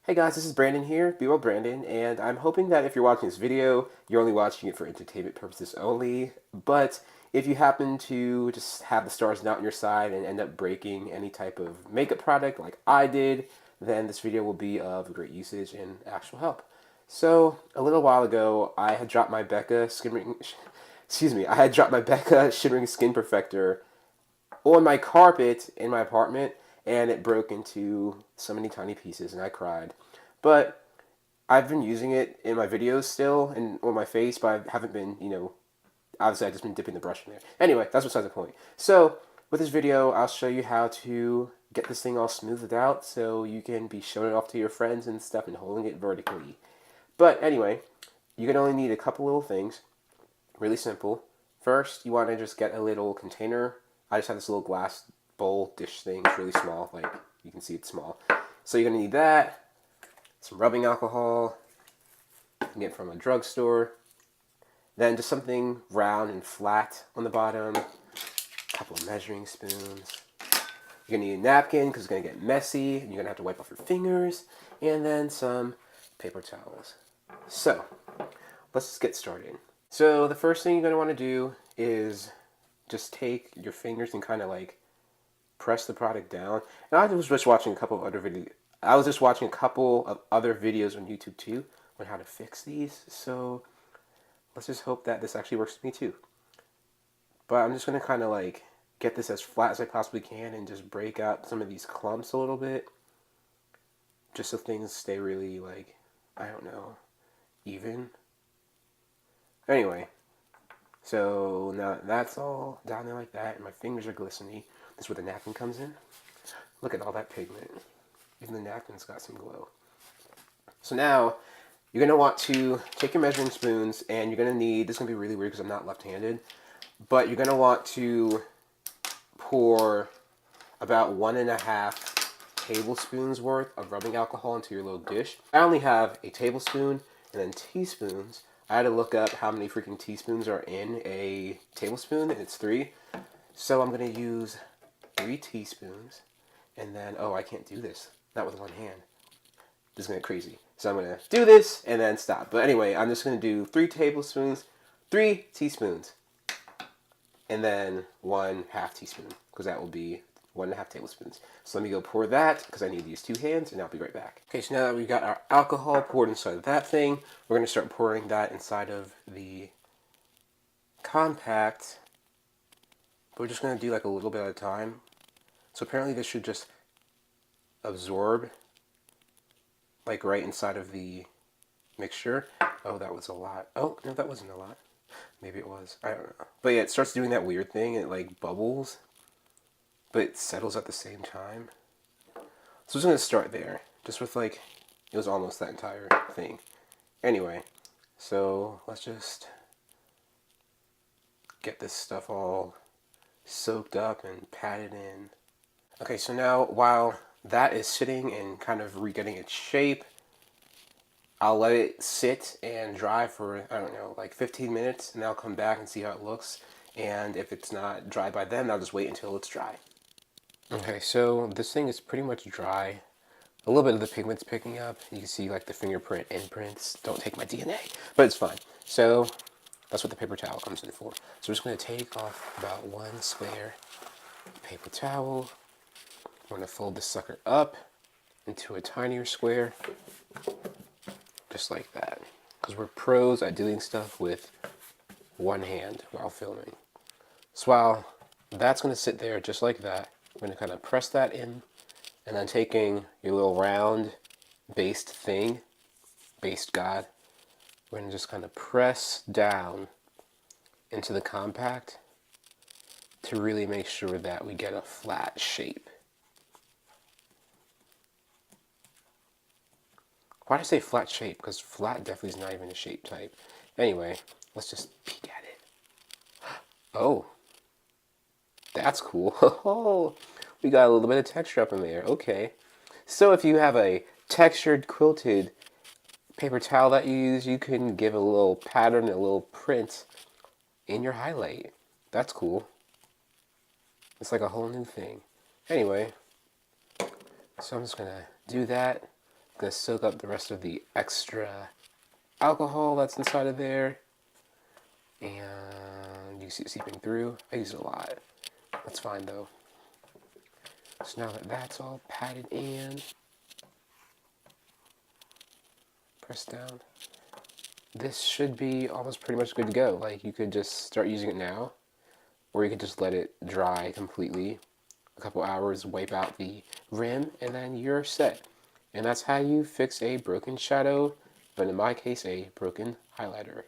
Hey guys, this is Brandon here, BeWellBrandon, and I'm hoping that if you're watching this video, you're only watching it for entertainment purposes only. But if you happen to just have the stars not on your side and end up breaking any type of makeup product like I did, then this video will be of great usage and actual help. So, a little while ago, I had dropped my Becca Shimmering Skin Perfector on my carpet in my apartment, and it broke into so many tiny pieces and I cried. But I've been using it in my videos still and on my face, but I haven't been, obviously I've just been dipping the brush in there. Anyway, that's besides the point. So with this video, I'll show you how to get this thing all smoothed out so you can be showing it off to your friends and stuff and holding it vertically. But anyway, you're going to only need a couple little things. Really simple. First, you want to just get a little container. I just have this little glass bowl dish thing. It's really small. Like, you can see it's small. So you're going to need that. Some rubbing alcohol. You can get from a drugstore. Then just something round and flat on the bottom. A couple of measuring spoons. You're going to need a napkin because it's going to get messy. And you're going to have to wipe off your fingers. And then some paper towels. So, let's just get started. So the first thing you're going to want to do is just take your fingers and kind of like press the product down. And I was just watching a couple of other videos. I was just watching a couple of other videos on YouTube too on how to fix these. So let's just hope that this actually works for me too. But I'm just going to kind of like get this as flat as I possibly can and just break out some of these clumps a little bit. Just so things stay really like, I don't know, even. Anyway, so now that's all down there like that, and my fingers are glistening. This is where the napkin comes in. Look at all that pigment. Even the napkin's got some glow. So now, you're going to want to take your measuring spoons, and you're going to need, this is going to be really weird because I'm not left-handed, but you're going to want to pour about 1.5 tablespoons worth of rubbing alcohol into your little dish. I only have a tablespoon and then teaspoons. I had to look up how many freaking teaspoons are in a tablespoon, and it's 3. So I'm going to use 3 teaspoons, and then, oh, I can't do this. Not with one hand. This is going to get crazy. So I'm going to do this, and then stop. But anyway, I'm just going to do 3 tablespoons, 3 teaspoons, and then 1/2 teaspoon, because that will be 1.5 tablespoons. So let me go pour that, because I need to use 2 hands, and I'll be right back. Okay, so now that we've got our alcohol poured inside of that thing, we're going to start pouring that inside of the compact. But we're just going to do like a little bit at a time. So apparently this should just absorb like right inside of the mixture. Oh, that was a lot. Oh, no, that wasn't a lot. Maybe it was. I don't know. But yeah, it starts doing that weird thing. It like bubbles, but it settles at the same time. So I'm just going to start there. Just with like, it was almost that entire thing. Anyway, so let's just get this stuff all soaked up and patted in. Okay, so now while that is sitting and kind of re-getting its shape, I'll let it sit and dry for, I don't know, like 15 minutes, and I'll come back and see how it looks. And if it's not dry by then, I'll just wait until it's dry. Okay, so this thing is pretty much dry. A little bit of the pigment's picking up. You can see like the fingerprint imprints. Don't take my DNA, but it's fine. So that's what the paper towel comes in for. So we're just going to take off about 1 square paper towel. I'm going to fold this sucker up into a tinier square, just like that. Because we're pros at doing stuff with one hand while filming. So while that's going to sit there just like that, I'm going to kind of press that in, and then taking your little round based thing, based god, we're going to just kind of press down into the compact to really make sure that we get a flat shape. Why did I say flat shape? Because flat definitely is not even a shape type. Anyway, let's just peek at it. Oh, that's cool. Oh, we got a little bit of texture up in there. Okay. So if you have a textured quilted paper towel that you use, you can give a little pattern, a little print in your highlight. That's cool. It's like a whole new thing. Anyway, so I'm just going to do that. going to soak up the rest of the extra alcohol that's inside of there. And you see it seeping through. I use it a lot. That's fine though. So now that that's all patted in, press down. This should be almost pretty much good to go. Like, you could just start using it now, or you could just let it dry completely. A couple hours, wipe out the rim, and then you're set. And that's how you fix a broken shadow, but in my case, a broken highlighter.